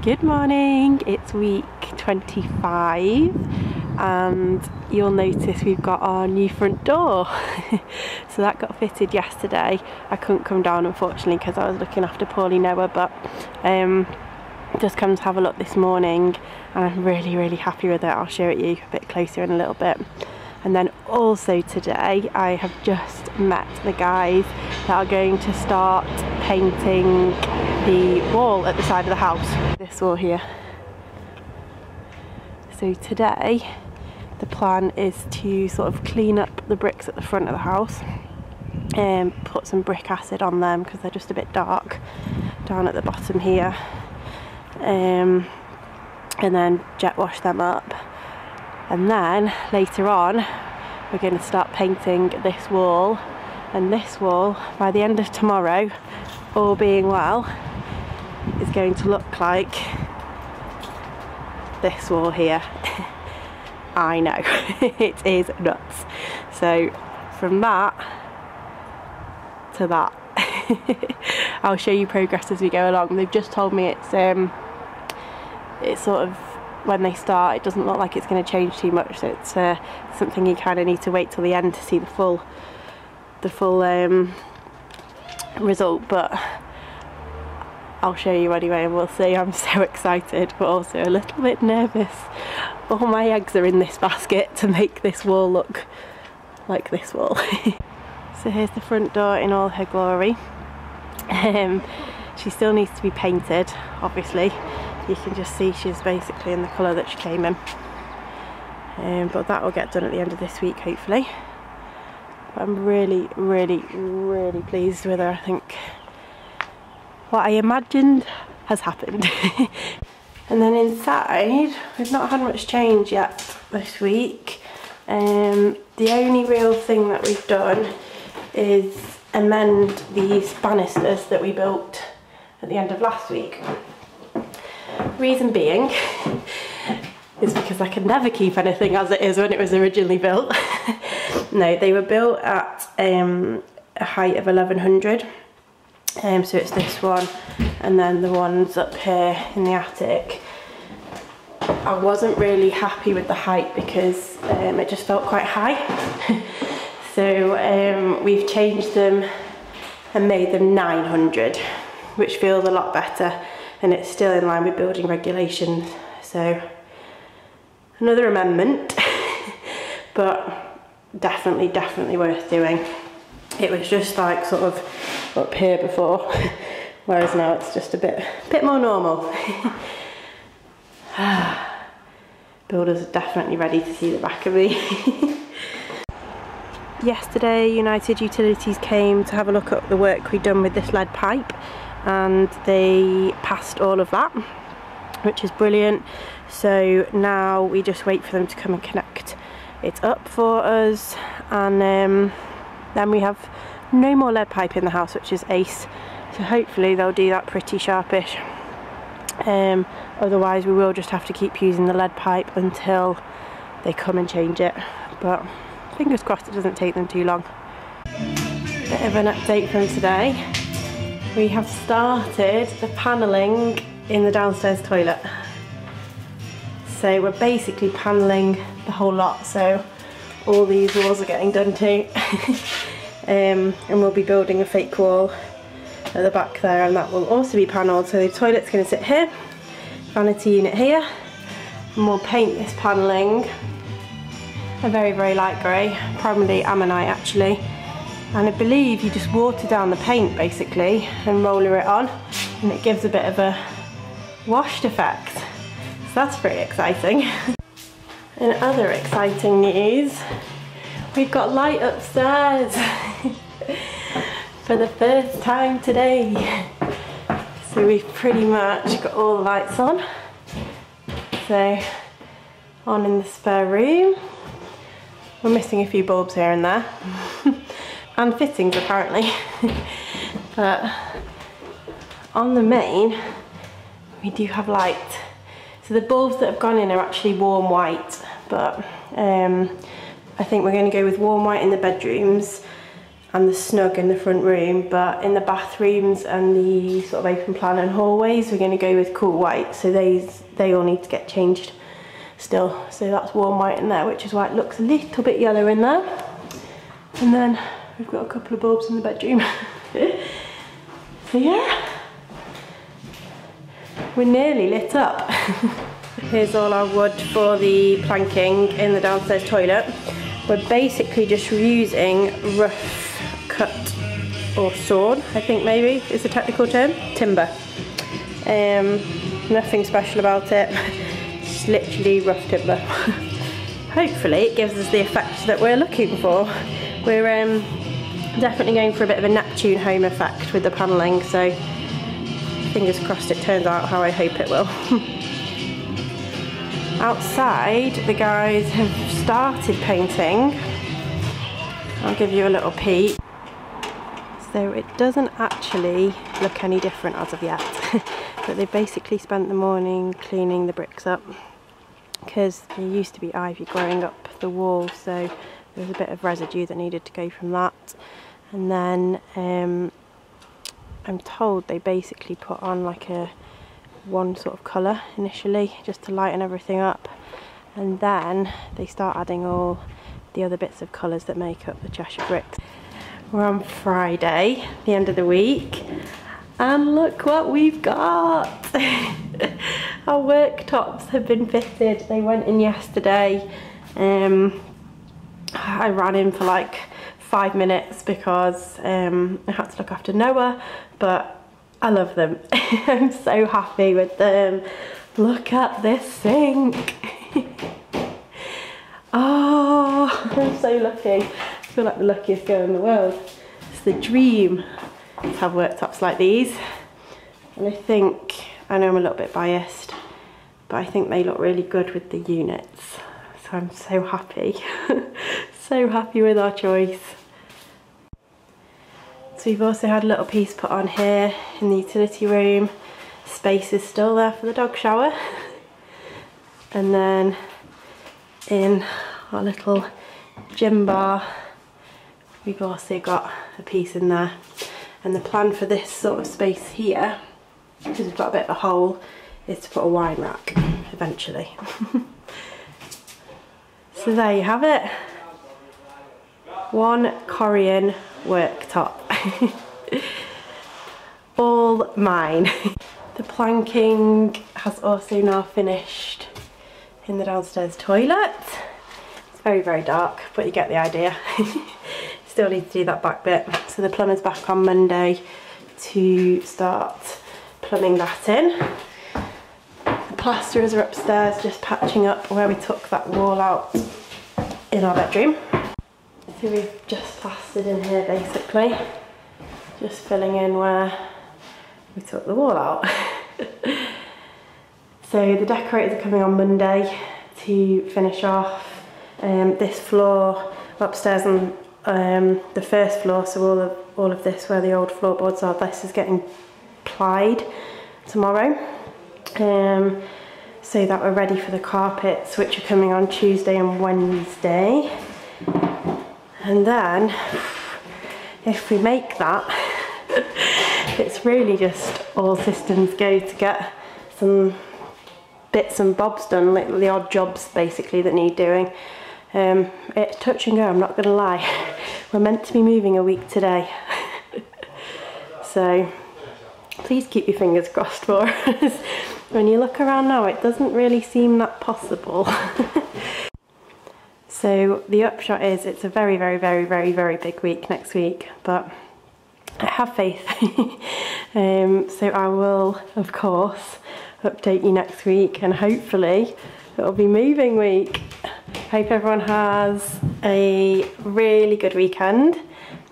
Good morning, it's week 25 and you'll notice we've got our new front door. So that got fitted yesterday. I couldn't come down unfortunately because I was looking after poorly Noah, but just come to have a look this morning and I'm really happy with it. I'll show it you a bit closer in a little bit. And then also today I have just met the guys that are going to start painting the wall at the side of the house. This wall here. So today the plan is to sort of clean up the bricks at the front of the house and put some brick acid on them because they're just a bit dark down at the bottom here, and then jet wash them up. And then later on we're going to start painting this wall, and this wall by the end of tomorrow, all being well, is going to look like this wall here. I know, it is nuts. So from that to that, I'll show you progress as we go along. They've just told me it's sort of, when they start, it doesn't look like it's going to change too much, so it's something you kind of need to wait till the end to see the full result, but I'll show you anyway and we'll see. I'm so excited but also a little bit nervous. All my eggs are in this basket to make this wall look like this wall. So here's the front door in all her glory. She still needs to be painted, obviously. You can just see she's basically in the colour that she came in, but that will get done at the end of this week hopefully. But I'm really pleased with her. I think what I imagined has happened. And then inside we've not had much change yet this week. The only real thing that we've done is amend these banisters that we built at the end of last week. Reason being is because I can never keep anything as it is when it was originally built. No, they were built at a height of 1100, so it's this one and then the ones up here in the attic. I wasn't really happy with the height because it just felt quite high. So we've changed them and made them 900, which feels a lot better. And it's still in line with building regulations, so another amendment, but definitely worth doing. It was just like sort of up here before, whereas now it's just a bit more normal. Builders are definitely ready to see the back of me. Yesterday United Utilities came to have a look at the work we'd done with this lead pipe, and they passed all of that, which is brilliant. So now we just wait for them to come and connect it up for us, and then we have no more lead pipe in the house, which is ace. So hopefully they'll do that pretty sharpish. Otherwise we will just have to keep using the lead pipe until they come and change it, but fingers crossed it doesn't take them too long. Bit of an update from today. We have started the panelling in the downstairs toilet. So we're basically panelling the whole lot, so all these walls are getting done too. And we'll be building a fake wall at the back there, and that will also be panelled. So the toilet's going to sit here, vanity unit here, and we'll paint this panelling a very light grey, probably ammonite actually. And I believe you just water down the paint basically and roller it on, and it gives a bit of a washed effect. So that's pretty exciting. In other exciting news, we've got light upstairs for the first time today. So we've pretty much got all the lights on. So on in the spare room. We're missing a few bulbs here and there. And fittings apparently. But on the main we do have light. So the bulbs that have gone in are actually warm white, but I think we're going to go with warm white in the bedrooms and the snug in the front room, but in the bathrooms and the sort of open plan and hallways we're going to go with cool white, so they all need to get changed still. So that's warm white in there, which is why it looks a little bit yellow in there. And then we've got a couple of bulbs in the bedroom. So yeah, we're nearly lit up. Here's all our wood for the planking in the downstairs toilet. We're basically just using rough cut or sawn, I think maybe is the technical term, timber. Nothing special about it, just literally rough timber. Hopefully it gives us the effect that we're looking for. We're definitely going for a bit of a Neptune home effect with the panelling, so fingers crossed it turns out how I hope it will. Outside, the guys have started painting. I'll give you a little peek. So it doesn't actually look any different as of yet, but they basically spent the morning cleaning the bricks up because there used to be ivy growing up the wall, so there was a bit of residue that needed to go from that. And then I'm told they basically put on like one sort of colour initially just to lighten everything up, and then they start adding all the other bits of colours that make up the Cheshire bricks. We're on Friday, the end of the week, and look what we've got. Our worktops have been fitted. They went in yesterday. I ran in for like 5 minutes because I had to look after Noah, but I love them. I'm so happy with them. Look at this sink. Oh, I'm so lucky. I feel like the luckiest girl in the world. It's the dream to have worktops like these. And I know I'm a little bit biased, but I think they look really good with the units. So I'm so happy. So happy with our choice. So we've also had a little piece put on here in the utility room. Space is still there for the dog shower. And then in our little gym bar, we've also got a piece in there. And the plan for this sort of space here, because we've got a bit of a hole, is to put a wine rack eventually. So there you have it. One Corian worktop. All mine. The planking has also now finished in the downstairs toilet. It's very, very dark, but you get the idea. Still need to do that back bit. So the plumber's back on Monday to start plumbing that in. The plasterers are upstairs just patching up where we took that wall out in our bedroom. So we've just plastered in here basically, just filling in where we took the wall out. So the decorators are coming on Monday to finish off this floor upstairs on the first floor, so all of this where the old floorboards are, this is getting plied tomorrow. So that we're ready for the carpets, which are coming on Tuesday and Wednesday. And then, if we make that, it's really just all systems go to get some bits and bobs done, like the odd jobs basically that need doing. It's touch and go, I'm not going to lie. We're meant to be moving a week today. So, please keep your fingers crossed for us. When you look around now, it doesn't really seem that possible. So the upshot is it's a very, very, very, very, very big week next week, but I have faith. So I will, of course, update you next week, and hopefully it'll be moving week. Hope everyone has a really good weekend,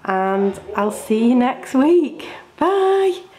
and I'll see you next week. Bye!